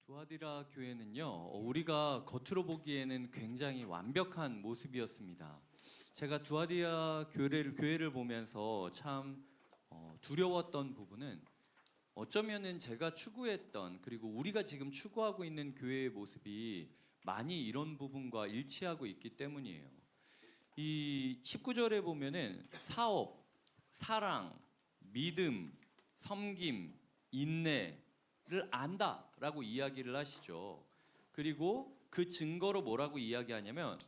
두아디라 교회는요, 우리가 겉으로 보기에는 굉장히 완벽한 모습이었습니다. 제가 두아디라 교회를 보면서 참 두려웠던 부분은 어쩌면은 제가 추구했던, 그리고 우리가 지금 추구하고 있는 교회의 모습이 많이 이런 부분과 일치하고 있기 때문이에요. 이 19절에 보면은 사업, 사랑, 믿음, 섬김, 인내를 안다라고 이야기를 하시죠. 그리고 그 증거로 뭐라고 이야기하냐면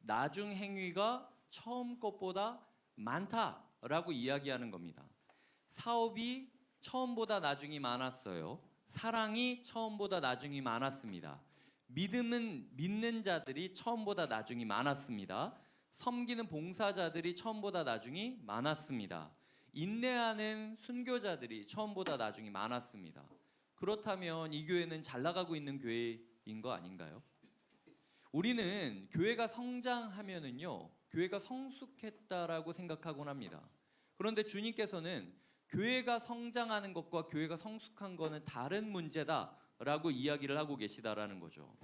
나중 행위가 처음 것보다 많다라고 이야기하는 겁니다. 사업이 처음보다 나중이 많았어요. 사랑이 처음보다 나중이 많았습니다. 믿음은 믿는 자들이 처음보다 나중이 많았습니다. 섬기는 봉사자들이 처음보다 나중이 많았습니다. 인내하는 순교자들이 처음보다 나중이 많았습니다. 그렇다면 이 교회는 잘 나가고 있는 교회인 거 아닌가요? 우리는 교회가 성장하면은요, 교회가 성숙했다라고 생각하곤 합니다. 그런데 주님께서는 교회가 성장하는 것과 교회가 성숙한 것은 다른 문제다라고 이야기를 하고 계시다라는 거죠.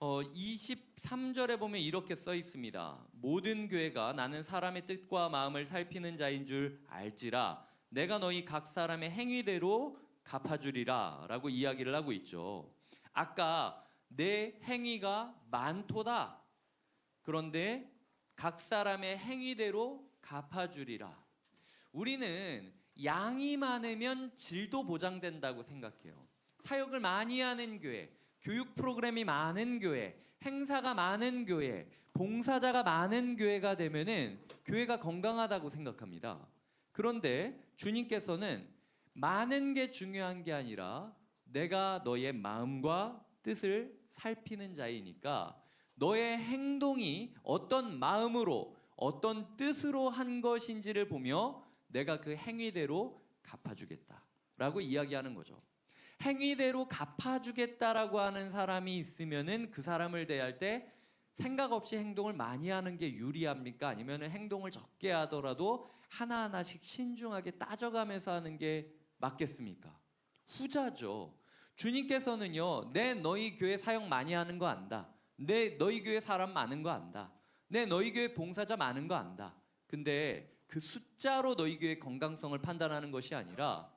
23절에 보면 이렇게 써 있습니다. 모든 교회가 나는 사람의 뜻과 마음을 살피는 자인 줄 알지라 내가 너희 각 사람의 행위대로 갚아주리라 라고 이야기를 하고 있죠. 아까 내 행위가 많도다. 그런데 각 사람의 행위대로 갚아주리라. 우리는 양이 많으면 질도 보장된다고 생각해요. 사역을 많이 하는 교회, 교육 프로그램이 많은 교회, 행사가 많은 교회, 봉사자가 많은 교회가 되면은 교회가 건강하다고 생각합니다. 그런데 주님께서는 많은 게 중요한 게 아니라 내가 너의 마음과 뜻을 살피는 자이니까 너의 행동이 어떤 마음으로 어떤 뜻으로 한 것인지를 보며 내가 그 행위대로 갚아주겠다라고 이야기하는 거죠. 행위대로 갚아주겠다라고 하는 사람이 있으면은 그 사람을 대할 때 생각 없이 행동을 많이 하는 게 유리합니까? 아니면은 행동을 적게 하더라도 하나하나씩 신중하게 따져가면서 하는 게 맞겠습니까? 후자죠. 주님께서는요, 내 너희 교회 사역 많이 하는 거 안다. 내 너희 교회 사람 많은 거 안다. 내 너희 교회 봉사자 많은 거 안다. 근데 그 숫자로 너희 교회 건강성을 판단하는 것이 아니라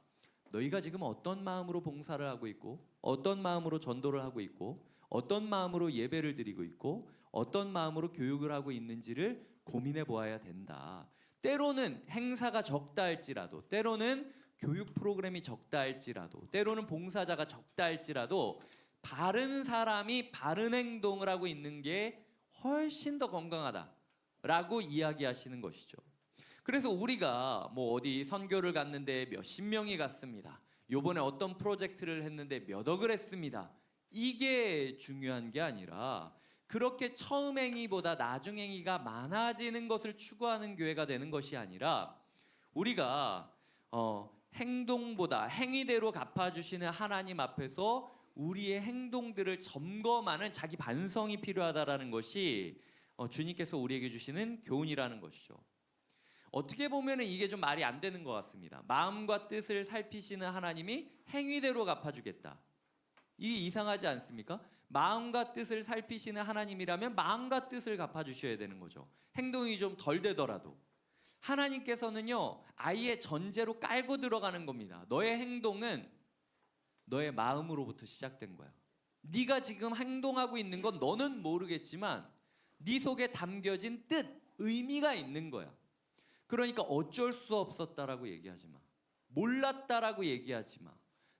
너희가 지금 어떤 마음으로 봉사를 하고 있고 어떤 마음으로 전도를 하고 있고 어떤 마음으로 예배를 드리고 있고 어떤 마음으로 교육을 하고 있는지를 고민해 보아야 된다. 때로는 행사가 적다 할지라도, 때로는 교육 프로그램이 적다 할지라도, 때로는 봉사자가 적다 할지라도 바른 사람이 바른 행동을 하고 있는 게 훨씬 더 건강하다라고 이야기하시는 것이죠. 그래서 우리가 뭐 어디 선교를 갔는데 몇십 명이 갔습니다. 요번에 어떤 프로젝트를 했는데 몇 억을 했습니다. 이게 중요한 게 아니라 그렇게 처음 행위보다 나중 행위가 많아지는 것을 추구하는 교회가 되는 것이 아니라 우리가 행동보다 행위대로 갚아주시는 하나님 앞에서 우리의 행동들을 점검하는 자기 반성이 필요하다라는 것이 주님께서 우리에게 주시는 교훈이라는 것이죠. 어떻게 보면 이게 좀 말이 안 되는 것 같습니다. 마음과 뜻을 살피시는 하나님이 행위대로 갚아주겠다. 이게 이상하지 않습니까? 마음과 뜻을 살피시는 하나님이라면 마음과 뜻을 갚아주셔야 되는 거죠. 행동이 좀 덜 되더라도. 하나님께서는요, 아예 전제로 깔고 들어가는 겁니다. 너의 행동은 너의 마음으로부터 시작된 거야. 네가 지금 행동하고 있는 건 너는 모르겠지만 네 속에 담겨진 뜻, 의미가 있는 거야. 그러니까 어쩔 수 없었다라고 얘기하지 마. 몰랐다라고 얘기하지 마.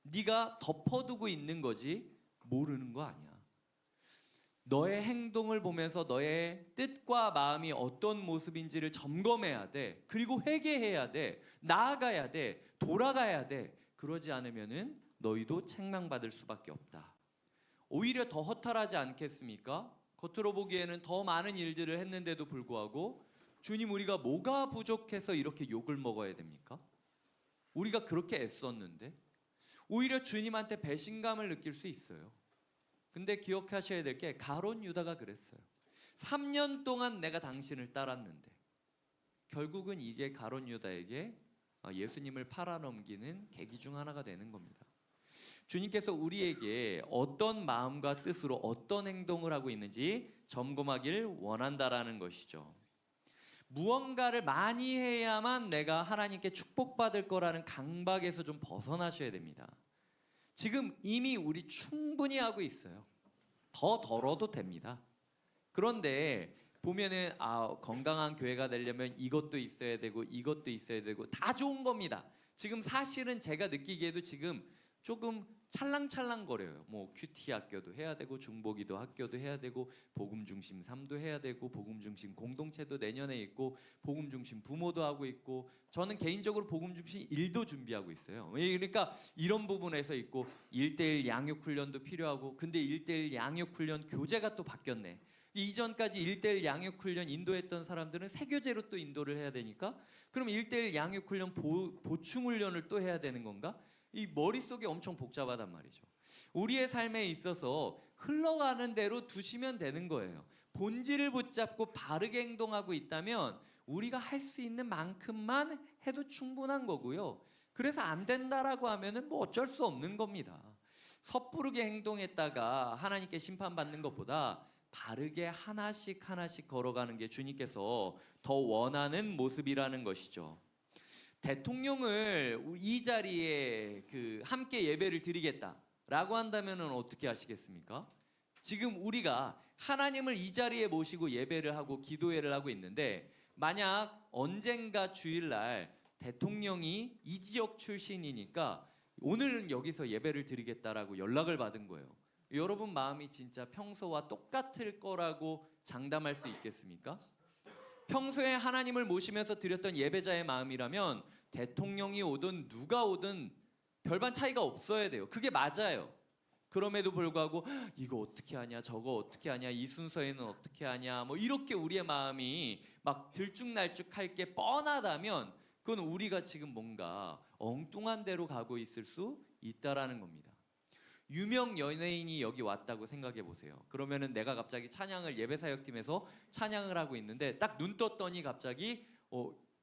네가 덮어두고 있는 거지 모르는 거 아니야. 너의 행동을 보면서 너의 뜻과 마음이 어떤 모습인지를 점검해야 돼. 그리고 회개해야 돼. 나아가야 돼. 돌아가야 돼. 그러지 않으면은 너희도 책망받을 수밖에 없다. 오히려 더 허탈하지 않겠습니까? 겉으로 보기에는 더 많은 일들을 했는데도 불구하고 주님, 우리가 뭐가 부족해서 이렇게 욕을 먹어야 됩니까? 우리가 그렇게 애썼는데. 오히려 주님한테 배신감을 느낄 수 있어요. 근데 기억하셔야 될 게 가룟 유다가 그랬어요. 3년 동안 내가 당신을 따랐는데 결국은 이게 가룟 유다에게 예수님을 팔아넘기는 계기 중 하나가 되는 겁니다. 주님께서 우리에게 어떤 마음과 뜻으로 어떤 행동을 하고 있는지 점검하길 원한다라는 것이죠. 무언가를 많이 해야만 내가 하나님께 축복받을 거라는 강박에서 좀 벗어나셔야 됩니다. 지금 이미 우리 충분히 하고 있어요. 더 덜어도 됩니다. 그런데 보면은 건강한 교회가 되려면 이것도 있어야 되고 이것도 있어야 되고 다 좋은 겁니다. 지금 사실은 제가 느끼기에도 지금 조금 찰랑찰랑거려요. 뭐 큐티 학교도 해야 되고 중보기도 학교도 해야 되고 복음 중심 삶도 해야 되고 복음 중심 공동체도 내년에 있고 복음 중심 부모도 하고 있고 저는 개인적으로 복음 중심 일도 준비하고 있어요. 그러니까 이런 부분에서 있고 1:1 양육 훈련도 필요하고 근데 1:1 양육 훈련 교재가 또 바뀌었네. 이전까지 1:1 양육 훈련 인도했던 사람들은 세교제로 또 인도를 해야 되니까 그럼 1:1 양육 훈련 보충 훈련을 또 해야 되는 건가? 이 머릿속이 엄청 복잡하단 말이죠. 우리의 삶에 있어서 흘러가는 대로 두시면 되는 거예요. 본질을 붙잡고 바르게 행동하고 있다면 우리가 할 수 있는 만큼만 해도 충분한 거고요. 그래서 안 된다라고 하면은 뭐 어쩔 수 없는 겁니다. 섣부르게 행동했다가 하나님께 심판받는 것보다 바르게 하나씩 하나씩 걸어가는 게 주님께서 더 원하는 모습이라는 것이죠. 대통령을 이 자리에 함께 예배를 드리겠다라고 한다면은 어떻게 하시겠습니까? 지금 우리가 하나님을 이 자리에 모시고 예배를 하고 기도회를 하고 있는데 만약 언젠가 주일날 대통령이 이 지역 출신이니까 오늘은 여기서 예배를 드리겠다라고 연락을 받은 거예요. 여러분 마음이 진짜 평소와 똑같을 거라고 장담할 수 있겠습니까? 평소에 하나님을 모시면서 드렸던 예배자의 마음이라면 대통령이 오든 누가 오든 별반 차이가 없어야 돼요. 그게 맞아요. 그럼에도 불구하고 이거 어떻게 하냐 저거 어떻게 하냐 이 순서에는 어떻게 하냐 뭐 이렇게 우리의 마음이 막 들쭉날쭉할 게 뻔하다면 그건 우리가 지금 뭔가 엉뚱한 데로 가고 있을 수 있다라는 겁니다. 유명 연예인이 여기 왔다고 생각해 보세요. 그러면은 내가 갑자기 찬양을 예배사역팀에서 찬양을 하고 있는데 딱 눈 떴더니 갑자기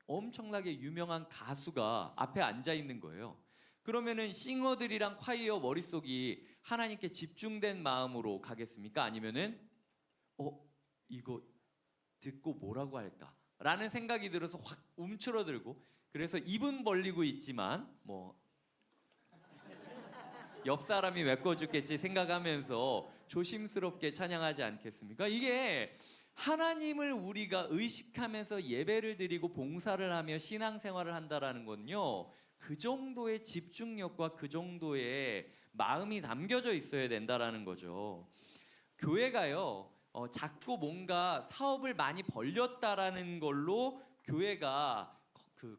엄청나게 유명한 가수가 앞에 앉아 있는 거예요. 그러면은 싱어들이랑 콰이어 머릿속이 하나님께 집중된 마음으로 가겠습니까? 아니면은 이거 듣고 뭐라고 할까라는 생각이 들어서 확 움츠러들고 그래서 입은 벌리고 있지만 뭐 옆 사람이 메꿔 죽겠지 생각하면서 조심스럽게 찬양하지 않겠습니까? 이게 하나님을 우리가 의식하면서 예배를 드리고 봉사를 하며 신앙생활을 한다라는 건요. 그 정도의 집중력과 그 정도의 마음이 담겨져 있어야 된다라는 거죠. 교회가요. 자꾸 뭔가 사업을 많이 벌렸다라는 걸로 교회가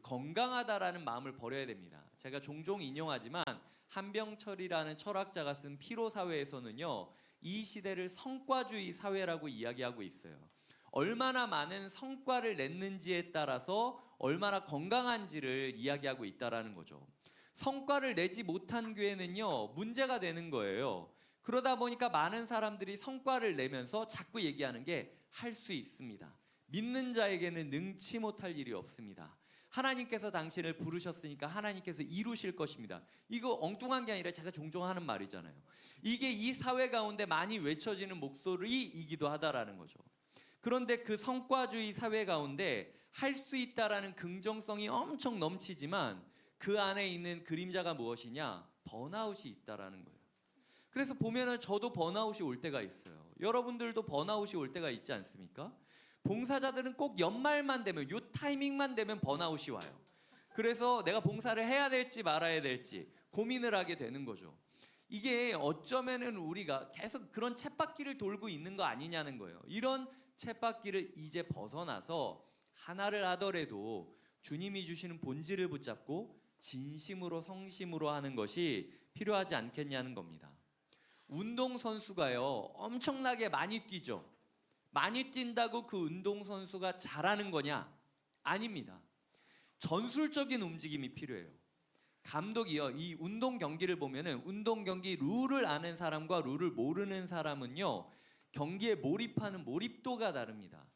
건강하다라는 마음을 버려야 됩니다. 제가 종종 인용하지만 한병철이라는 철학자가 쓴 피로사회에서는요. 이 시대를 성과주의 사회라고 이야기하고 있어요. 얼마나 많은 성과를 냈는지에 따라서 얼마나 건강한지를 이야기하고 있다라는 거죠. 성과를 내지 못한 교회는요. 문제가 되는 거예요. 그러다 보니까 많은 사람들이 성과를 내면서 자꾸 얘기하는 게 할 수 있습니다. 믿는 자에게는 능치 못할 일이 없습니다. 하나님께서 당신을 부르셨으니까 하나님께서 이루실 것입니다. 이거 엉뚱한 게 아니라 제가 종종 하는 말이잖아요. 이게 이 사회 가운데 많이 외쳐지는 목소리이기도 하다라는 거죠. 그런데 그 성과주의 사회 가운데 할 수 있다라는 긍정성이 엄청 넘치지만 그 안에 있는 그림자가 무엇이냐? 번아웃이 있다라는 거예요. 그래서 보면은 저도 번아웃이 올 때가 있어요. 여러분들도 번아웃이 올 때가 있지 않습니까? 봉사자들은 꼭 연말만 되면 요 타이밍만 되면 번아웃이 와요. 그래서 내가 봉사를 해야 될지 말아야 될지 고민을 하게 되는 거죠. 이게 어쩌면은 우리가 계속 그런 쳇바퀴를 돌고 있는 거 아니냐는 거예요. 이런 쳇바퀴를 이제 벗어나서 하나를 하더라도 주님이 주시는 본질을 붙잡고 진심으로 성심으로 하는 것이 필요하지 않겠냐는 겁니다. 운동선수가요 엄청나게 많이 뛰죠. 많이 뛴다고 그 운동선수가 잘하는 거냐? 아닙니다. 전술적인 움직임이 필요해요. 감독이요 이 운동 경기를 보면은 운동 경기 룰을 아는 사람과 룰을 모르는 사람은요 경기에 몰입하는 몰입도가 다릅니다.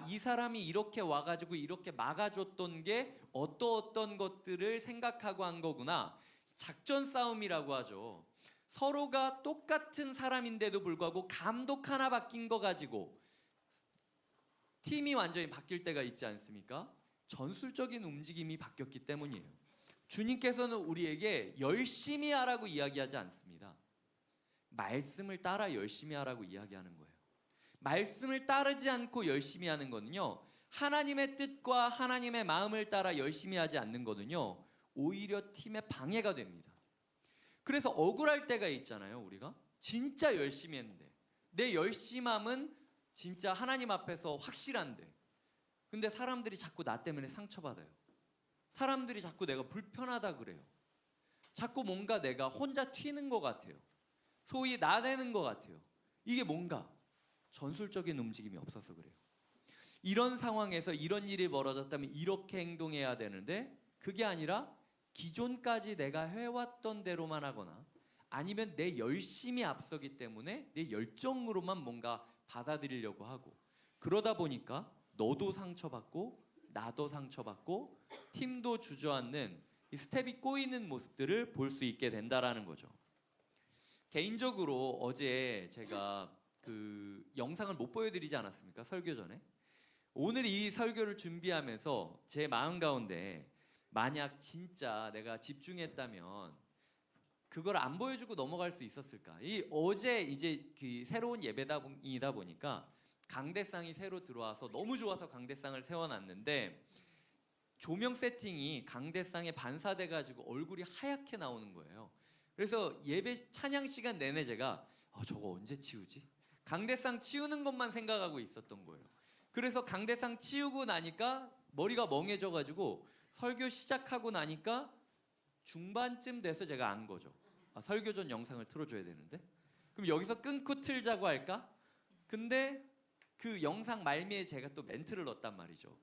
이 사람이 이렇게 와가지고 이렇게 막아줬던 게 어떤 것들을 생각하고 한 거구나. 작전 싸움이라고 하죠. 서로가 똑같은 사람인데도 불구하고 감독 하나 바뀐 거 가지고 팀이 완전히 바뀔 때가 있지 않습니까? 전술적인 움직임이 바뀌었기 때문이에요. 주님께서는 우리에게 열심히 하라고 이야기하지 않습니다. 말씀을 따라 열심히 하라고 이야기하는 거예요. 말씀을 따르지 않고 열심히 하는 거는요, 하나님의 뜻과 하나님의 마음을 따라 열심히 하지 않는 거는요, 오히려 팀의 방해가 됩니다. 그래서 억울할 때가 있잖아요. 우리가 진짜 열심히 했는데 내 열심함은 진짜 하나님 앞에서 확실한데, 근데 사람들이 자꾸 나 때문에 상처받아요. 사람들이 자꾸 내가 불편하다 그래요. 자꾸 뭔가 내가 혼자 튀는 것 같아요. 소위 나대는 것 같아요. 이게 뭔가 전술적인 움직임이 없어서 그래요. 이런 상황에서 이런 일이 벌어졌다면 이렇게 행동해야 되는데, 그게 아니라 기존까지 내가 해왔던 대로만 하거나 아니면 내 열심이 앞서기 때문에 내 열정으로만 뭔가 받아들이려고 하고, 그러다 보니까 너도 상처받고 나도 상처받고 팀도 주저앉는 이 스텝이 꼬이는 모습들을 볼 수 있게 된다라는 거죠. 개인적으로 어제 제가 그 영상을 못 보여드리지 않았습니까? 설교 전에. 오늘 이 설교를 준비하면서 제 마음 가운데 만약 진짜 내가 집중했다면 그걸 안 보여주고 넘어갈 수 있었을까? 이 어제 이제 그 새로운 예배이다 보니까 강대상이 새로 들어와서 너무 좋아서 강대상을 세워놨는데, 조명 세팅이 강대상에 반사돼 가지고 얼굴이 하얗게 나오는 거예요. 그래서 예배 찬양 시간 내내 제가 저거 언제 치우지? 강대상 치우는 것만 생각하고 있었던 거예요. 그래서 강대상 치우고 나니까 머리가 멍해져 가지고 설교 시작하고 나니까 중반쯤 돼서 제가 안 거죠. 설교 전 영상을 틀어줘야 되는데, 그럼 여기서 끊고 틀자고 할까? 근데 그 영상 말미에 제가 또 멘트를 넣었단 말이죠.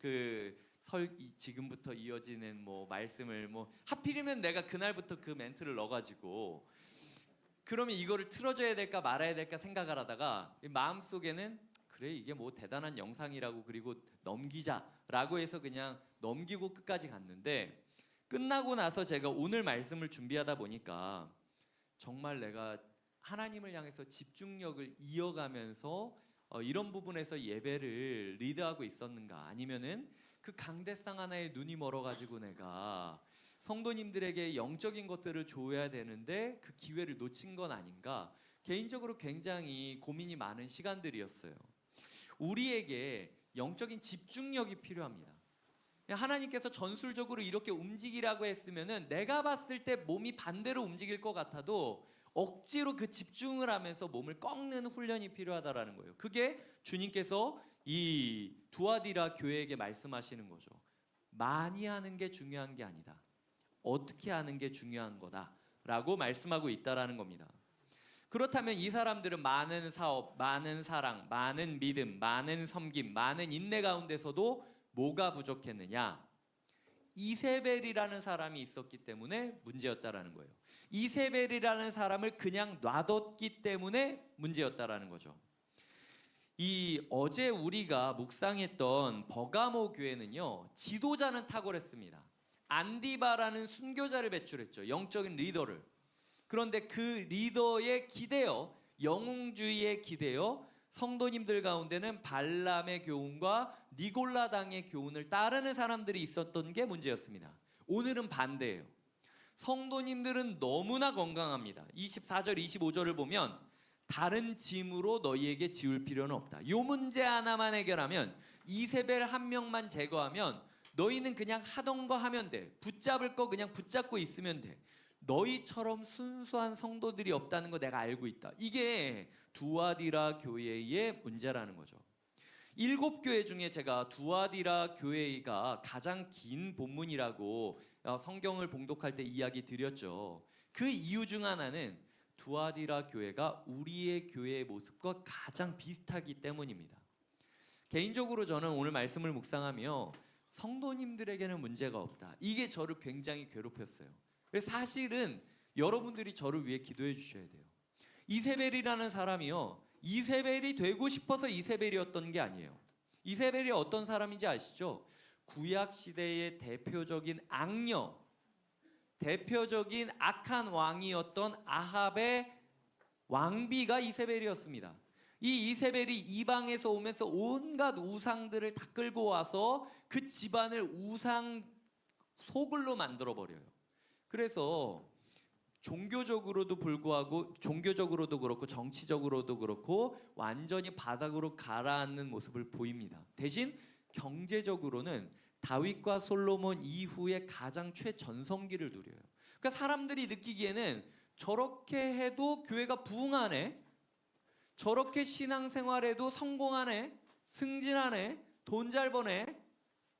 지금부터 이어지는 뭐 말씀을 뭐 하필이면 내가 그날부터 그 멘트를 넣어가지고, 그러면 이거를 틀어줘야 될까 말아야 될까 생각을 하다가 마음속에는 그래 이게 뭐 대단한 영상이라고 그리고 넘기자라고 해서 그냥 넘기고 끝까지 갔는데, 끝나고 나서 제가 오늘 말씀을 준비하다 보니까 정말 내가 하나님을 향해서 집중력을 이어가면서 이런 부분에서 예배를 리드하고 있었는가, 아니면은 그 강대상 하나에 눈이 멀어가지고 내가 성도님들에게 영적인 것들을 줘야 되는데 그 기회를 놓친 건 아닌가, 개인적으로 굉장히 고민이 많은 시간들이었어요. 우리에게 영적인 집중력이 필요합니다. 하나님께서 전술적으로 이렇게 움직이라고 했으면은 내가 봤을 때 몸이 반대로 움직일 것 같아도 억지로 그 집중을 하면서 몸을 꺾는 훈련이 필요하다라는 거예요. 그게 주님께서 이 두아디라 교회에게 말씀하시는 거죠. 많이 하는 게 중요한 게 아니다. 어떻게 하는 게 중요한 거다라고 말씀하고 있다라는 겁니다. 그렇다면 이 사람들은 많은 사업, 많은 사랑, 많은 믿음, 많은 섬김, 많은 인내 가운데서도 뭐가 부족했느냐? 이세벨이라는 사람이 있었기 때문에 문제였다라는 거예요. 이세벨이라는 사람을 그냥 놔뒀기 때문에 문제였다라는 거죠. 이 어제 우리가 묵상했던 버가모 교회는요, 지도자는 탁월했습니다. 안디바라는 순교자를 배출했죠. 영적인 리더를. 그런데 그 리더에 기대어, 영웅주의에 기대어 성도님들 가운데는 발람의 교훈과 니골라당의 교훈을 따르는 사람들이 있었던 게 문제였습니다. 오늘은 반대예요. 성도님들은 너무나 건강합니다. 24절 25절을 보면 다른 짐으로 너희에게 지울 필요는 없다. 이 문제 하나만 해결하면, 이세벨 한 명만 제거하면 너희는 그냥 하던 거 하면 돼. 붙잡을 거 그냥 붙잡고 있으면 돼. 너희처럼 순수한 성도들이 없다는 거 내가 알고 있다. 이게 두아디라 교회의 문제라는 거죠. 7교회 중에 제가 두아디라 교회가 가장 긴 본문이라고 성경을 봉독할 때 이야기 드렸죠. 그 이유 중 하나는 두아디라 교회가 우리의 교회의 모습과 가장 비슷하기 때문입니다. 개인적으로 저는 오늘 말씀을 묵상하며 성도님들에게는 문제가 없다, 이게 저를 굉장히 괴롭혔어요. 사실은 여러분들이 저를 위해 기도해 주셔야 돼요. 이세벨이라는 사람이요, 이세벨이 되고 싶어서 이세벨이었던 게 아니에요. 이세벨이 어떤 사람인지 아시죠? 구약 시대의 대표적인 악녀, 대표적인 악한 왕이었던 아합의 왕비가 이세벨이었습니다. 이 이세벨이 이방에서 오면서 온갖 우상들을 다 끌고 와서 그 집안을 우상 소굴로 만들어 버려요. 그래서 종교적으로도 그렇고 정치적으로도 그렇고 완전히 바닥으로 가라앉는 모습을 보입니다. 대신 경제적으로는 다윗과 솔로몬 이후에 가장 최전성기를 누려요. 그러니까 사람들이 느끼기에는 저렇게 해도 교회가 부흥하네, 저렇게 신앙생활해도 성공하네, 승진하네, 돈 잘 버네,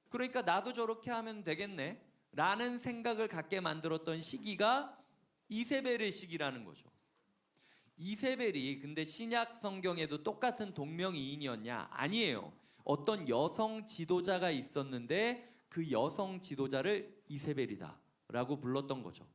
그러니까 나도 저렇게 하면 되겠네 라는 생각을 갖게 만들었던 시기가 이세벨의 시기라는 거죠. 이세벨이 근데 신약 성경에도 똑같은 동명이인이었냐? 아니에요. 어떤 여성 지도자가 있었는데 그 여성 지도자를 이세벨이다 라고 불렀던 거죠.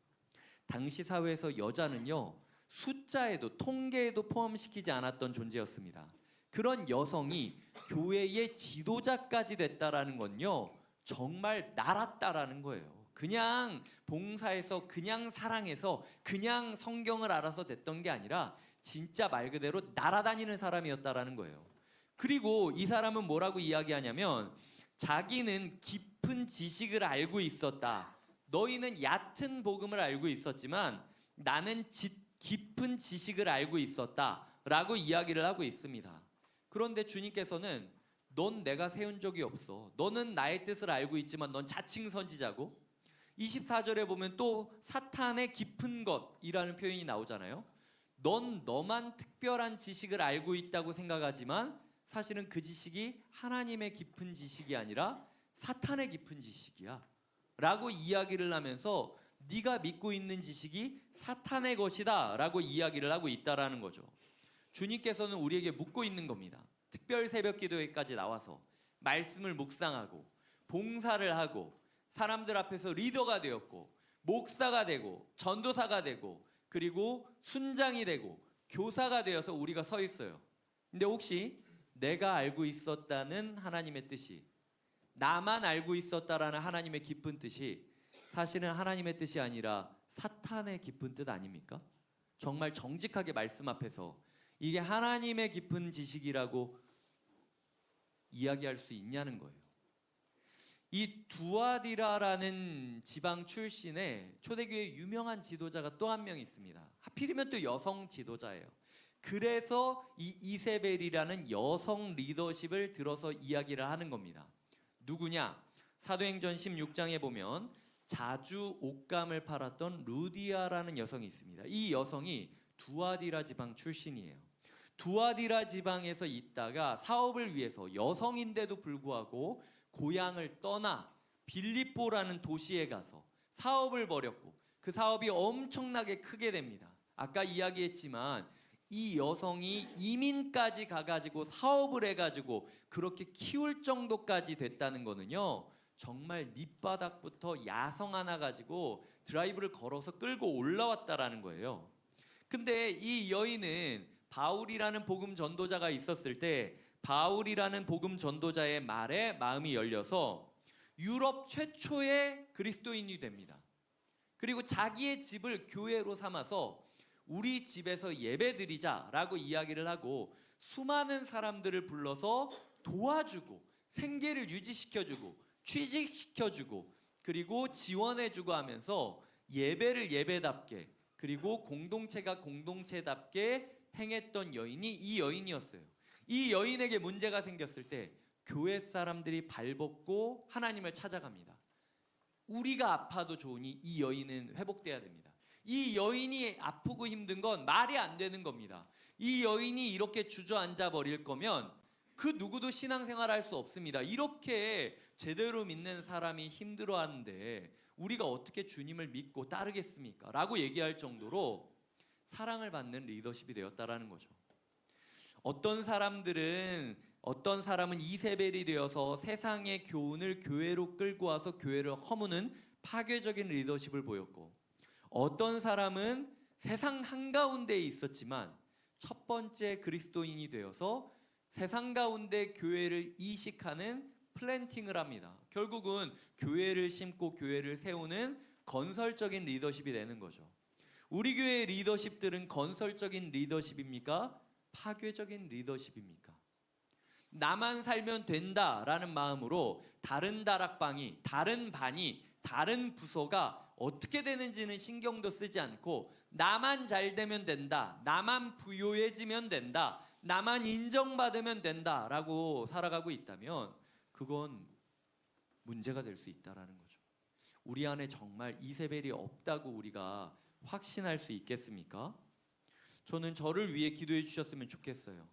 당시 사회에서 여자는요, 숫자에도 통계에도 포함시키지 않았던 존재였습니다. 그런 여성이 교회의 지도자까지 됐다라는 건요, 정말 날았다라는 거예요. 그냥 봉사해서, 그냥 사랑해서, 그냥 성경을 알아서 됐던 게 아니라 진짜 말 그대로 날아다니는 사람이었다라는 거예요. 그리고 이 사람은 뭐라고 이야기하냐면, 자기는 깊은 지식을 알고 있었다. 너희는 얕은 복음을 알고 있었지만 나는 깊은 지식을 알고 있었다 라고 이야기를 하고 있습니다. 그런데 주님께서는 넌 내가 세운 적이 없어. 너는 나의 뜻을 알고 있지만 넌 자칭 선지자고, 24절에 보면 또 사탄의 깊은 것이라는 표현이 나오잖아요. 넌 너만 특별한 지식을 알고 있다고 생각하지만 사실은 그 지식이 하나님의 깊은 지식이 아니라 사탄의 깊은 지식이야 라고 이야기를 하면서 네가 믿고 있는 지식이 사탄의 것이다 라고 이야기를 하고 있다라는 거죠. 주님께서는 우리에게 묻고 있는 겁니다. 특별 새벽 기도회까지 나와서 말씀을 묵상하고 봉사를 하고 사람들 앞에서 리더가 되었고 목사가 되고 전도사가 되고 그리고 순장이 되고 교사가 되어서 우리가 서 있어요. 근데 혹시 내가 알고 있었다는 하나님의 뜻이, 나만 알고 있었다라는 하나님의 깊은 뜻이 사실은 하나님의 뜻이 아니라 사탄의 깊은 뜻 아닙니까? 정말 정직하게 말씀 앞에서 이게 하나님의 깊은 지식이라고 이야기할 수 있냐는 거예요. 이 두아디라라는 지방 출신의 초대교회 유명한 지도자가 또 한 명 있습니다. 하필이면 또 여성 지도자예요. 그래서 이 이세벨이라는 여성 리더십을 들어서 이야기를 하는 겁니다. 누구냐? 사도행전 16장에 보면 자주 옷감을 팔았던 루디아라는 여성이 있습니다. 이 여성이 두아디라 지방 출신이에요. 두아디라 지방에서 있다가 사업을 위해서 여성인데도 불구하고 고향을 떠나 빌립보라는 도시에 가서 사업을 벌였고 그 사업이 엄청나게 크게 됩니다. 아까 이야기했지만 이 여성이 이민까지 가가지고 사업을 해가지고 그렇게 키울 정도까지 됐다는 거는요, 정말 밑바닥부터 야성 하나 가지고 드라이브를 걸어서 끌고 올라왔다라는 거예요. 근데 이 여인은 바울이라는 복음 전도자가 있었을 때 바울이라는 복음 전도자의 말에 마음이 열려서 유럽 최초의 그리스도인이 됩니다. 그리고 자기의 집을 교회로 삼아서 우리 집에서 예배드리자라고 이야기를 하고 수많은 사람들을 불러서 도와주고 생계를 유지시켜주고 취직시켜주고 그리고 지원해주고 하면서 예배를 예배답게 그리고 공동체가 공동체답게 행했던 여인이 이 여인이었어요. 이 여인에게 문제가 생겼을 때 교회 사람들이 발벗고 하나님을 찾아갑니다. 우리가 아파도 좋으니 이 여인은 회복돼야 됩니다. 이 여인이 아프고 힘든 건 말이 안 되는 겁니다. 이 여인이 이렇게 주저앉아 버릴 거면 그 누구도 신앙생활 할 수 없습니다. 이렇게 제대로 믿는 사람이 힘들어하는데 우리가 어떻게 주님을 믿고 따르겠습니까? 라고 얘기할 정도로 사랑을 받는 리더십이 되었다라는 거죠. 어떤 사람은 이세벨이 되어서 세상의 교훈을 교회로 끌고 와서 교회를 허무는 파괴적인 리더십을 보였고, 어떤 사람은 세상 한가운데에 있었지만 첫 번째 그리스도인이 되어서 세상 가운데 교회를 이식하는 플랜팅을 합니다. 결국은 교회를 심고 교회를 세우는 건설적인 리더십이 되는 거죠. 우리 교회의 리더십들은 건설적인 리더십입니까? 파괴적인 리더십입니까? 나만 살면 된다라는 마음으로 다른 다락방이, 다른 반이, 다른 부서가 어떻게 되는지는 신경도 쓰지 않고 나만 잘 되면 된다, 나만 부유해지면 된다, 나만 인정받으면 된다라고 살아가고 있다면 그건 문제가 될 수 있다라는 거죠. 우리 안에 정말 이세벨이 없다고 우리가 확신할 수 있겠습니까? 저는 저를 위해 기도해 주셨으면 좋겠어요.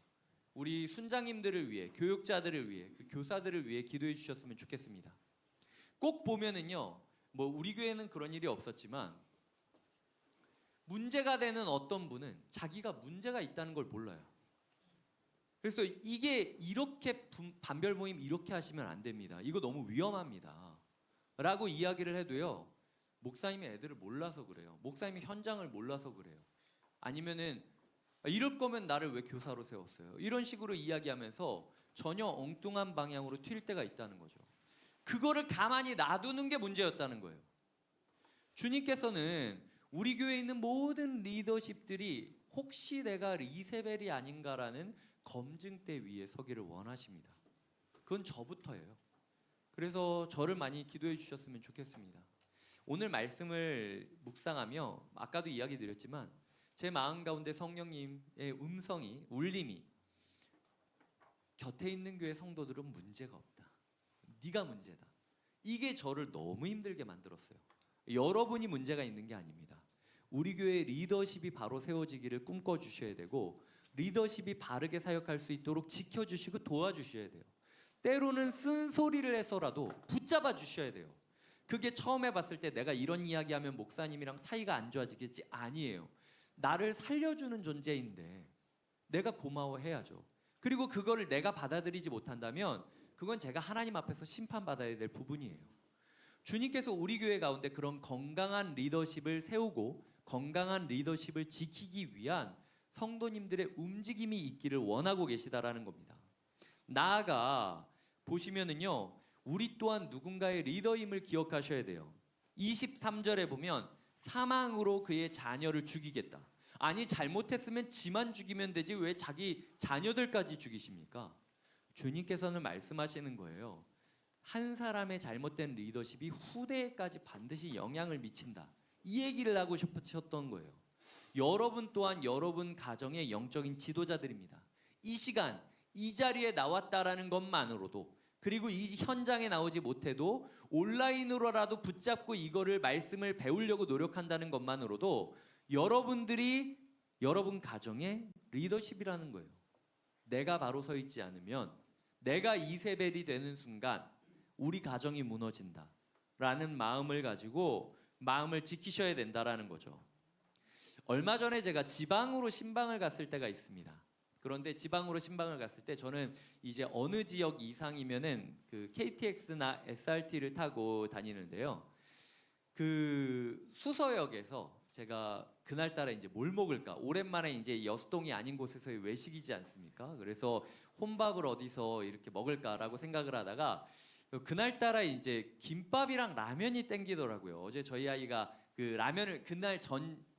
우리 순장님들을 위해, 교육자들을 위해, 그 교사들을 위해 기도해 주셨으면 좋겠습니다. 꼭 보면은요, 뭐 우리 교회는 그런 일이 없었지만 문제가 되는 어떤 분은 자기가 문제가 있다는 걸 몰라요. 그래서 이게 이렇게 반별 모임 이렇게 하시면 안 됩니다. 이거 너무 위험합니다. 라고 이야기를 해도요, 목사님이 애들을 몰라서 그래요. 목사님이 현장을 몰라서 그래요. 아니면은 이럴 거면 나를 왜 교사로 세웠어요? 이런 식으로 이야기하면서 전혀 엉뚱한 방향으로 튈 때가 있다는 거죠. 그거를 가만히 놔두는 게 문제였다는 거예요. 주님께서는 우리 교회에 있는 모든 리더십들이 혹시 내가 이세벨이 아닌가라는 검증대 위에 서기를 원하십니다. 그건 저부터예요. 그래서 저를 많이 기도해 주셨으면 좋겠습니다. 오늘 말씀을 묵상하며 아까도 이야기 드렸지만 제 마음 가운데 성령님의 음성이, 울림이, 곁에 있는 교회 성도들은 문제가 없다, 네가 문제다, 이게 저를 너무 힘들게 만들었어요. 여러분이 문제가 있는 게 아닙니다. 우리 교회의 리더십이 바로 세워지기를 꿈꿔주셔야 되고 리더십이 바르게 사역할 수 있도록 지켜주시고 도와주셔야 돼요. 때로는 쓴소리를 해서라도 붙잡아 주셔야 돼요. 그게 처음 해봤을 때 내가 이런 이야기하면 목사님이랑 사이가 안 좋아지겠지? 아니에요. 나를 살려주는 존재인데 내가 고마워해야죠. 그리고 그거를 내가 받아들이지 못한다면 그건 제가 하나님 앞에서 심판받아야 될 부분이에요. 주님께서 우리 교회 가운데 그런 건강한 리더십을 세우고 건강한 리더십을 지키기 위한 성도님들의 움직임이 있기를 원하고 계시다라는 겁니다. 나아가 보시면은요, 우리 또한 누군가의 리더임을 기억하셔야 돼요. 23절에 보면 사망으로 그의 자녀를 죽이겠다. 아니, 잘못했으면 지만 죽이면 되지 왜 자기 자녀들까지 죽이십니까? 주님께서는 말씀하시는 거예요. 한 사람의 잘못된 리더십이 후대에까지 반드시 영향을 미친다. 이 얘기를 하고 싶으셨던 거예요. 여러분 또한 여러분 가정의 영적인 지도자들입니다. 이 시간, 이 자리에 나왔다라는 것만으로도, 그리고 이 현장에 나오지 못해도 온라인으로라도 붙잡고 이거를 말씀을 배우려고 노력한다는 것만으로도 여러분들이 여러분 가정의 리더십이라는 거예요. 내가 바로 서 있지 않으면, 내가 이세벨이 되는 순간 우리 가정이 무너진다라는 마음을 가지고 마음을 지키셔야 된다라는 거죠. 얼마 전에 제가 지방으로 신방을 갔을 때가 있습니다. 그런데 지방으로 신방을 갔을 때 저는 이제 어느 지역 이상이면은 그 KTX나 SRT를 타고 다니는데요. 그 수서역에서 제가 그날따라 이제 뭘 먹을까? 오랜만에 이제 여수동이 아닌 곳에서의 외식이지 않습니까? 그래서 혼밥을 어디서 이렇게 먹을까라고 생각을 하다가 그날따라 이제 김밥이랑 라면이 땡기더라고요. 어제 저희 아이가 그 라면을 그날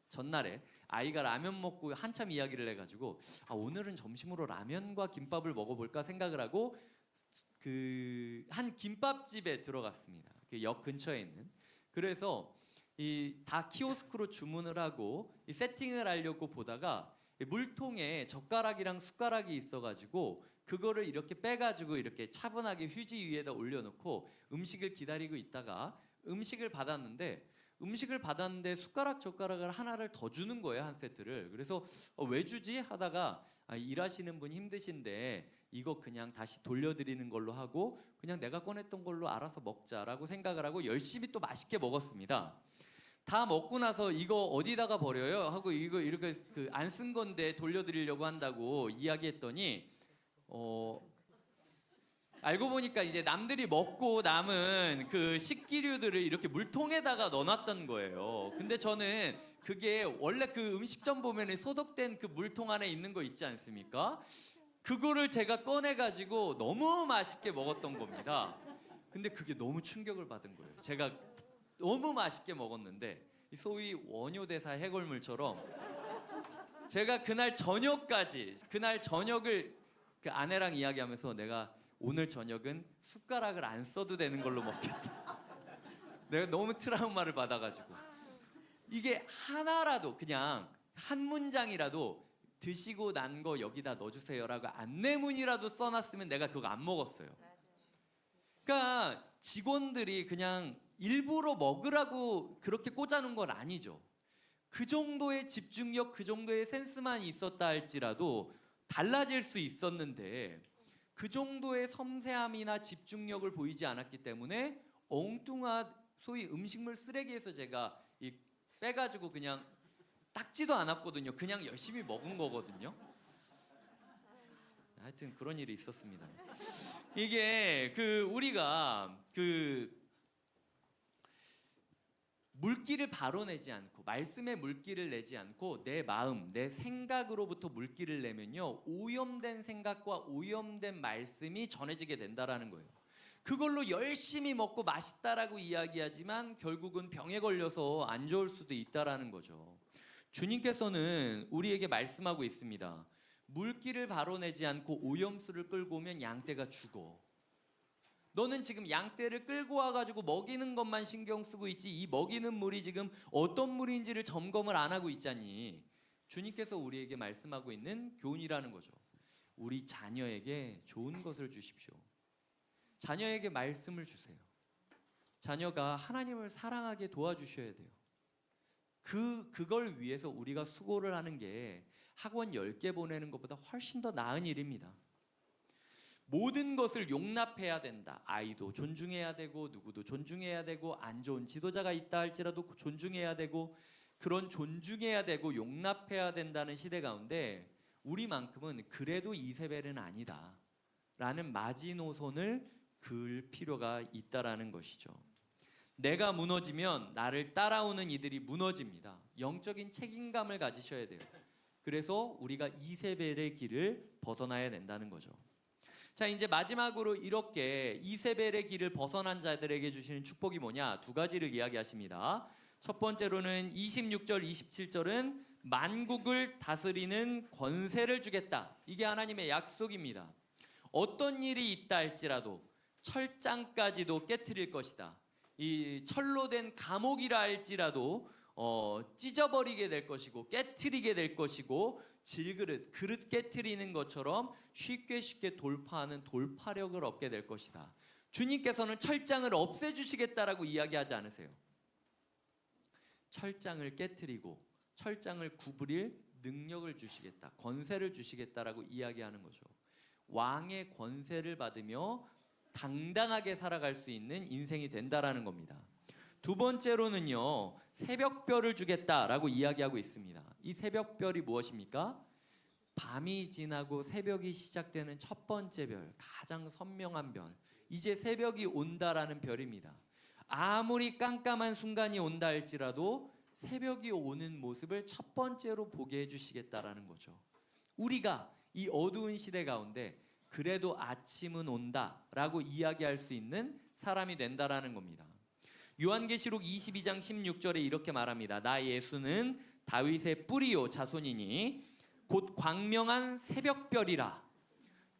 전날에 아이가 라면 먹고 한참 이야기를 해가지고 오늘은 점심으로 라면과 김밥을 먹어볼까 생각을 하고 그 한 김밥집에 들어갔습니다. 그 역 근처에 있는. 그래서 이 다 키오스크로 주문을 하고 이 세팅을 하려고 보다가 물통에 젓가락이랑 숟가락이 있어가지고 그거를 이렇게 빼가지고 이렇게 차분하게 휴지 위에다 올려놓고 음식을 기다리고 있다가 음식을 받았는데 숟가락 젓가락을 하나를 더 주는 거예요, 한 세트를. 그래서 왜 주지 하다가 일하시는 분 힘드신데 이거 그냥 다시 돌려드리는 걸로 하고 그냥 내가 꺼냈던 걸로 알아서 먹자라고 생각을 하고 열심히 또 맛있게 먹었습니다. 다 먹고 나서 이거 어디다가 버려요? 하고 이거 이렇게 그 안 쓴 건데 돌려드리려고 한다고 이야기했더니 알고 보니까 이제 남들이 먹고 남은 그 식기류들을 이렇게 물통에다가 넣어놨던 거예요. 근데 저는 그게 원래 그 음식점 보면 소독된 그 물통 안에 있는 거 있지 않습니까? 그거를 제가 꺼내가지고 너무 맛있게 먹었던 겁니다. 근데 그게 너무 충격을 받은 거예요. 제가 너무 맛있게 먹었는데 소위 원효대사 해골물처럼 제가 그날 저녁까지 그날 저녁을 그 아내랑 이야기하면서 내가 오늘 저녁은 숟가락을 안 써도 되는 걸로 먹겠다. 내가 너무 트라우마를 받아가지고 이게 하나라도 그냥 한 문장이라도 드시고 난 거 여기다 넣어주세요라고 안내문이라도 써놨으면 내가 그거 안 먹었어요. 그러니까 직원들이 그냥 일부러 먹으라고 그렇게 꽂아놓은 건 아니죠. 그 정도의 집중력, 그 정도의 센스만 있었다 할지라도 달라질 수 있었는데 그 정도의 섬세함이나 집중력을 보이지 않았기 때문에 엉뚱한 소위 음식물 쓰레기에서 제가 빼가지고 그냥 닦지도 않았거든요. 그냥 열심히 먹은 거거든요. 하여튼 그런 일이 있었습니다. 이게 우리가 물기를 바로 내지 않고 말씀의 물기를 내지 않고 내 마음, 내 생각으로부터 물기를 내면요 오염된 생각과 오염된 말씀이 전해지게 된다라는 거예요. 그걸로 열심히 먹고 맛있다라고 이야기하지만 결국은 병에 걸려서 안 좋을 수도 있다라는 거죠. 주님께서는 우리에게 말씀하고 있습니다. 물기를 바로 내지 않고 오염수를 끌고 오면 양떼가 죽어. 너는 지금 양떼를 끌고 와가지고 먹이는 것만 신경 쓰고 있지 이 먹이는 물이 지금 어떤 물인지를 점검을 안 하고 있잖니. 주님께서 우리에게 말씀하고 있는 교훈이라는 거죠. 우리 자녀에게 좋은 것을 주십시오. 자녀에게 말씀을 주세요. 자녀가 하나님을 사랑하게 도와주셔야 돼요. 그걸 위해서 우리가 수고를 하는 게 학원 10개 보내는 것보다 훨씬 더 나은 일입니다. 모든 것을 용납해야 된다. 아이도 존중해야 되고 누구도 존중해야 되고 안 좋은 지도자가 있다 할지라도 존중해야 되고 그런 존중해야 되고 용납해야 된다는 시대 가운데 우리만큼은 그래도 이세벨은 아니다 라는 마지노선을 그을 필요가 있다라는 것이죠. 내가 무너지면 나를 따라오는 이들이 무너집니다. 영적인 책임감을 가지셔야 돼요. 그래서 우리가 이세벨의 길을 벗어나야 된다는 거죠. 자, 이제 마지막으로 이렇게 이세벨의 길을 벗어난 자들에게 주시는 축복이 뭐냐? 두 가지를 이야기하십니다. 첫 번째로는 26절, 27절은 만국을 다스리는 권세를 주겠다. 이게 하나님의 약속입니다. 어떤 일이 있다 할지라도 철장까지도 깨트릴 것이다. 이 철로 된 감옥이라 할지라도 찢어버리게 될 것이고 깨트리게 될 것이고 그릇 깨트리는 것처럼 쉽게 돌파하는 돌파력을 얻게 될 것이다. 주님께서는 철장을 없애주시겠다라고 이야기하지 않으세요. 철장을 깨트리고 철장을 구부릴 능력을 주시겠다, 권세를 주시겠다라고 이야기하는 거죠. 왕의 권세를 받으며 당당하게 살아갈 수 있는 인생이 된다라는 겁니다. 두 번째로는요, 새벽별을 주겠다라고 이야기하고 있습니다. 이 새벽별이 무엇입니까? 밤이 지나고 새벽이 시작되는 첫 번째 별, 가장 선명한 별, 이제 새벽이 온다라는 별입니다. 아무리 깜깜한 순간이 온다 할지라도 새벽이 오는 모습을 첫 번째로 보게 해주시겠다라는 거죠. 우리가 이 어두운 시대 가운데 그래도 아침은 온다라고 이야기할 수 있는 사람이 된다라는 겁니다. 요한계시록 22장 16절에 이렇게 말합니다. 나 예수는 다윗의 뿌리요 자손이니 곧 광명한 새벽별이라.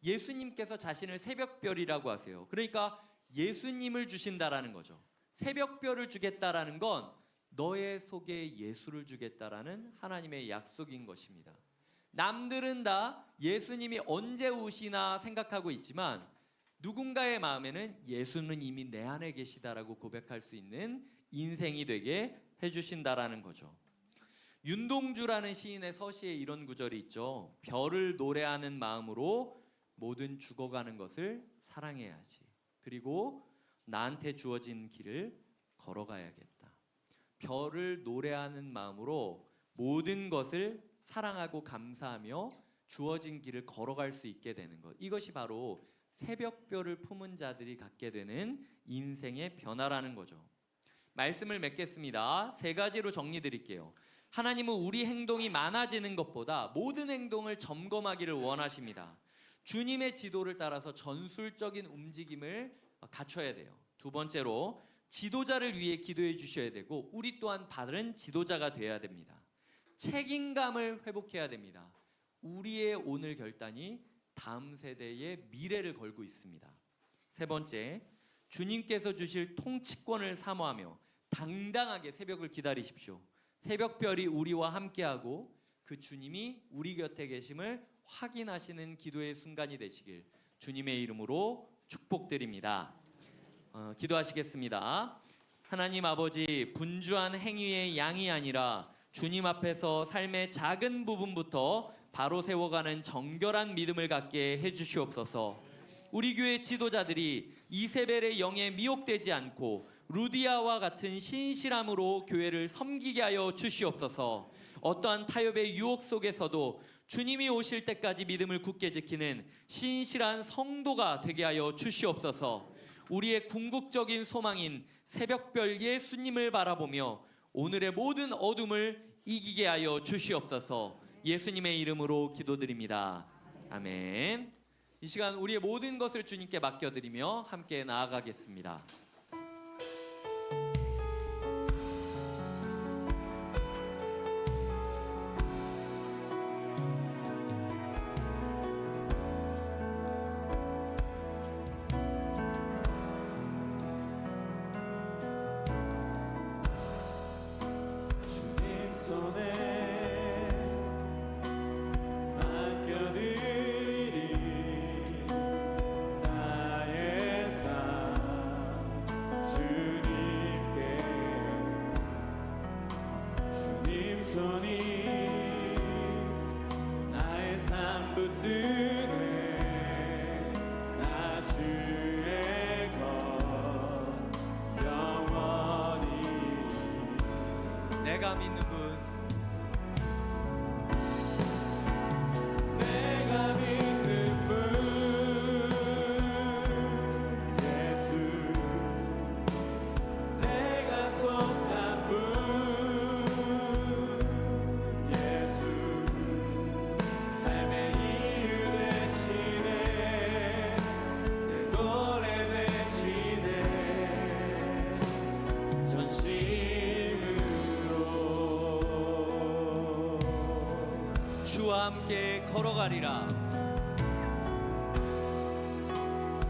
예수님께서 자신을 새벽별이라고 하세요. 그러니까 예수님을 주신다라는 거죠. 새벽별을 주겠다라는 건 너의 속에 예수를 주겠다라는 하나님의 약속인 것입니다. 남들은 다 예수님이 언제 오시나 생각하고 있지만 누군가의 마음에는 예수는 이미 내 안에 계시다라고 고백할 수 있는 인생이 되게 해주신다라는 거죠. 윤동주라는 시인의 서시에 이런 구절이 있죠. 별을 노래하는 마음으로 모든 죽어가는 것을 사랑해야지. 그리고 나한테 주어진 길을 걸어가야겠다. 별을 노래하는 마음으로 모든 것을 사랑하고 감사하며 주어진 길을 걸어갈 수 있게 되는 것. 이것이 바로 새벽별을 품은 자들이 갖게 되는 인생의 변화라는 거죠. 말씀을 맺겠습니다. 세 가지로 정리 드릴게요. 하나님은 우리 행동이 많아지는 것보다 모든 행동을 점검하기를 원하십니다. 주님의 지도를 따라서 전술적인 움직임을 갖춰야 돼요. 두 번째로 지도자를 위해 기도해 주셔야 되고 우리 또한 바른 지도자가 되어야 됩니다. 책임감을 회복해야 됩니다. 우리의 오늘 결단이 다음 세대의 미래를 걸고 있습니다. 세 번째, 주님께서 주실 통치권을 사모하며 당당하게 새벽을 기다리십시오. 새벽별이 우리와 함께하고 그 주님이 우리 곁에 계심을 확인하시는 기도의 순간이 되시길 주님의 이름으로 축복드립니다. 기도하시겠습니다. 하나님 아버지, 분주한 행위의 양이 아니라 주님 앞에서 삶의 작은 부분부터 바로 세워가는 정결한 믿음을 갖게 해주시옵소서. 우리 교회 지도자들이 이세벨의 영에 미혹되지 않고 루디아와 같은 신실함으로 교회를 섬기게 하여 주시옵소서. 어떠한 타협의 유혹 속에서도 주님이 오실 때까지 믿음을 굳게 지키는 신실한 성도가 되게 하여 주시옵소서. 우리의 궁극적인 소망인 새벽별 예수님을 바라보며 오늘의 모든 어둠을 이기게 하여 주시옵소서. 예수님의 이름으로 기도드립니다. 아멘. 이 시간 우리의 모든 것을 주님께 맡겨드리며 함께 나아가겠습니다. 주님 손에 맡겨드리리 나의 삶 주님께. 주님 손이 나의 삶 붙드네. 나 주의 것 영원히. 내가 믿는 분, 내가 믿는 분 예수. 내가 속한 분 예수. 삶의 이유 되시네. 내 노래 되시네. 전심으로 주와 함께 걸어가리라.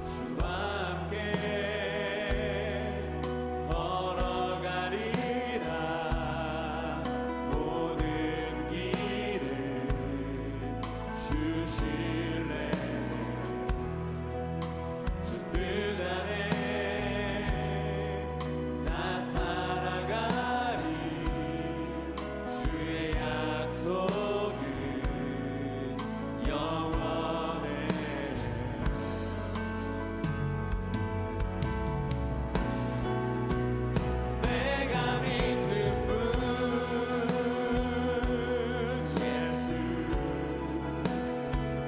주와 함께 걸어가리라. 모든 길을 주실래. 주 뜻 안에 나 살아가리. 주의 약속은 영원해. 내가 믿는 분 예수.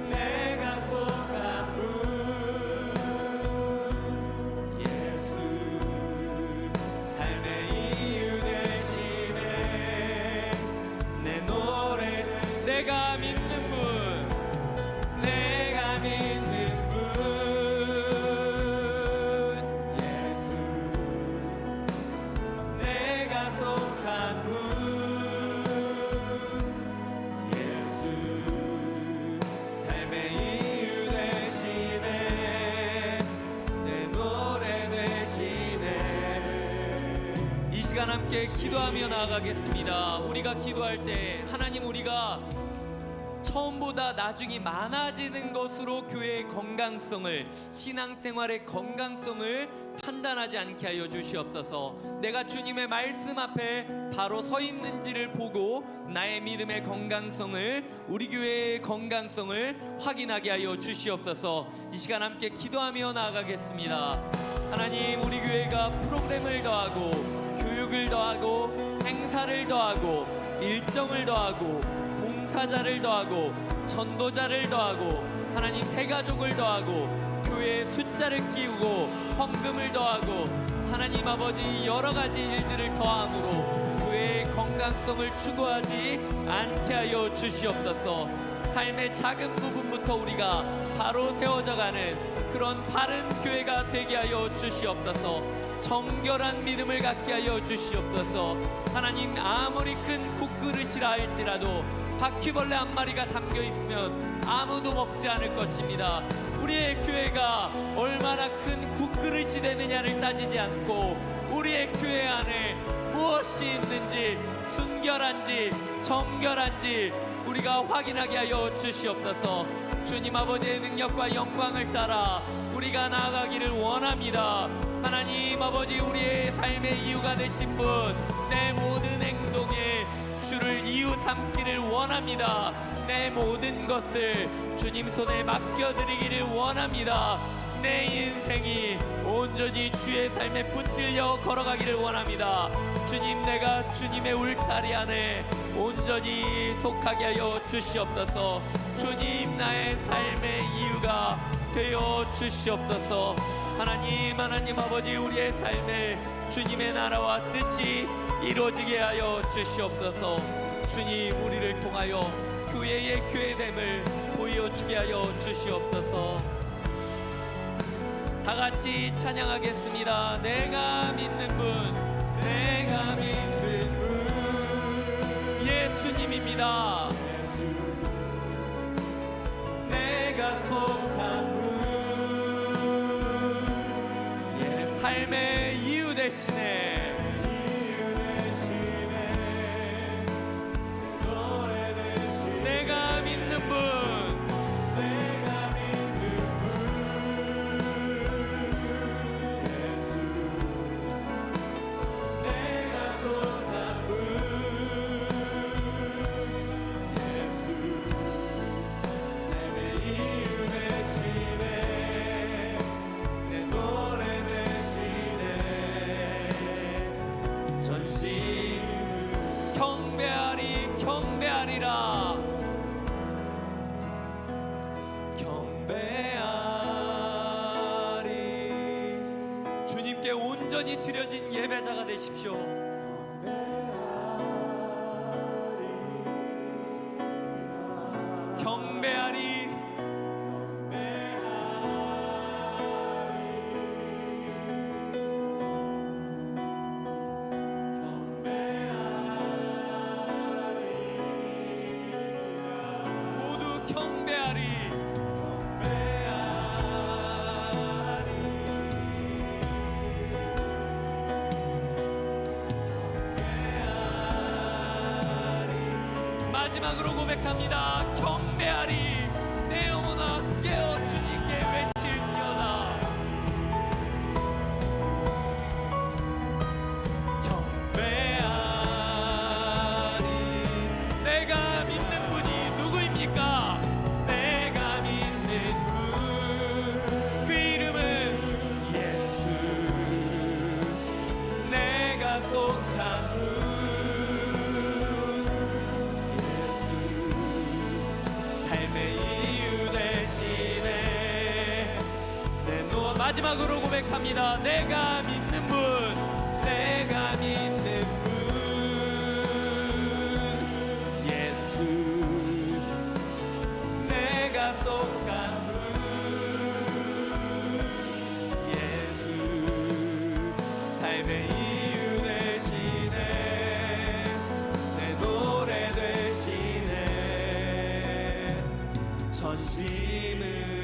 내가 속한 분 예수. 삶의 이유 되시네. 내 노래 되시네. 내가 믿는 분, 내가 믿는 분 예수. 내가 속한 분 예수. 삶의 이유 되시네. 내 노래 되시네. 이 시간 함께 기도하며 나아가겠습니다. 우리가 기도할 때 하나님, 우리가 처음보다 나중이 많아지는 것으로 교회의 건강성을, 신앙생활의 건강성을 판단하지 않게 하여 주시옵소서. 내가 주님의 말씀 앞에 바로 서 있는지를 보고 나의 믿음의 건강성을, 우리 교회의 건강성을 확인하게 하여 주시옵소서. 이 시간 함께 기도하며 나아가겠습니다. 하나님, 우리 교회가 프로그램을 더하고 교육을 더하고 행사를 더하고 일정을 더하고 봉사자를 더하고 전도자를 더하고 하나님 새가족을 더하고 교회의 숫자를 끼우고 헌금을 더하고 하나님 아버지 여러 가지 일들을 더함으로 교회의 건강성을 추구하지 않게 하여 주시옵소서. 삶의 작은 부분부터 우리가 바로 세워져 가는 그런 바른 교회가 되게 하여 주시옵소서. 정결한 믿음을 갖게 하여 주시옵소서. 하나님, 아무리 큰 국그릇이라 할지라도 바퀴벌레 한 마리가 담겨 있으면 아무도 먹지 않을 것입니다. 우리의 교회가 얼마나 큰 국그릇이 되느냐를 따지지 않고 우리의 교회 안에 무엇이 있는지, 순결한지 정결한지 우리가 확인하게 하여 주시옵소서. 주님 아버지의 능력과 영광을 따라 우리가 나아가기를 원합니다. 하나님 아버지, 우리의 삶의 이유가 되신 분, 내 모든 행동에 주를 이유 삼기를 원합니다. 내 모든 것을 주님 손에 맡겨드리기를 원합니다. 내 인생이 온전히 주의 삶에 붙들려 걸어가기를 원합니다. 주님, 내가 주님의 울타리 안에 온전히 속하게 하여 주시옵소서. 주님, 나의 삶의 이유가 되어 주시옵소서. 하나님 아버지, 우리의 삶에 주님의 나라와 뜻이 이루어지게 하여 주시옵소서. 주님, 우리를 통하여 교회의 교회됨을 보여주게 하여 주시옵소서. 다 같이 찬양하겠습니다. 내가 믿는 분, 내가 믿는 분 예수님입니다. 내가 속한 분 삶의 이유 되시네. 이유 되시네. 노래 되시네. 내가 믿는 분, 내가 믿는 분 예수. 내가 속한 분 예수. 삶의 이유 되시네. 내 노래 되시네. 전심 경배하리 경배하리라. 경배하리. 주님께 온전히 드려진 예배자가 되십시오. 경배하리. 모두 경배하리. 마지막으로 고백합니다. 경배하리. 내 영혼아 깨어 주님께 외칠지어다. 경배하리. 내가 믿는 분이 누구입니까? 내가 믿는 분, 그 이름은 예수. 내가 속한 분 삶의 이유 되시네. 마지막으로 고백합니다. 내가 믿는 분, 내가 믿는 분 예수. 내가 속한 분 예수. 삶의 이유 되시네. 내 노래 되시네. 전심으로.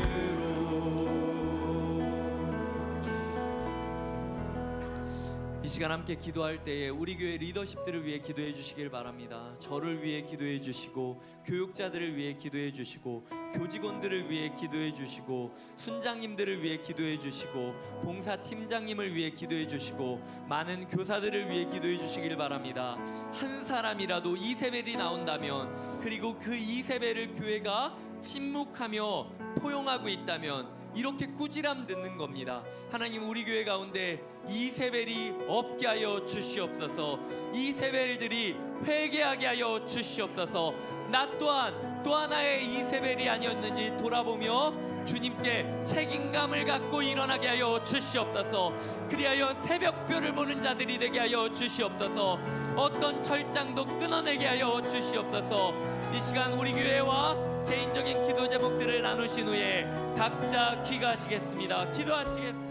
이 시간 함께 기도할 때에 우리 교회 리더십들을 위해 기도해 주시길 바랍니다. 저를 위해 기도해 주시고, 교육자들을 위해 기도해 주시고, 교직원들을 위해 기도해 주시고, 순장님들을 위해 기도해 주시고, 봉사팀장님을 위해 기도해 주시고, 많은 교사들을 위해 기도해 주시길 바랍니다. 한 사람이라도 이세벨이 나온다면, 그리고 그 이세벨을 교회가 침묵하며 포용하고 있다면 이렇게 꾸지람 듣는 겁니다. 하나님, 우리 교회 가운데 이세벨이 없게 하여 주시옵소서. 이세벨들이 회개하게 하여 주시옵소서. 나 또한 또 하나의 이세벨이 아니었는지 돌아보며 주님께 책임감을 갖고 일어나게 하여 주시옵소서. 그리하여 새벽별을 보는 자들이 되게 하여 주시옵소서. 어떤 철장도 끊어내게 하여 주시옵소서. 이 시간 우리 교회와 개인적인 기도 제목들을 나누신 후에 각자 귀가하시겠습니다. 기도하시겠습니다.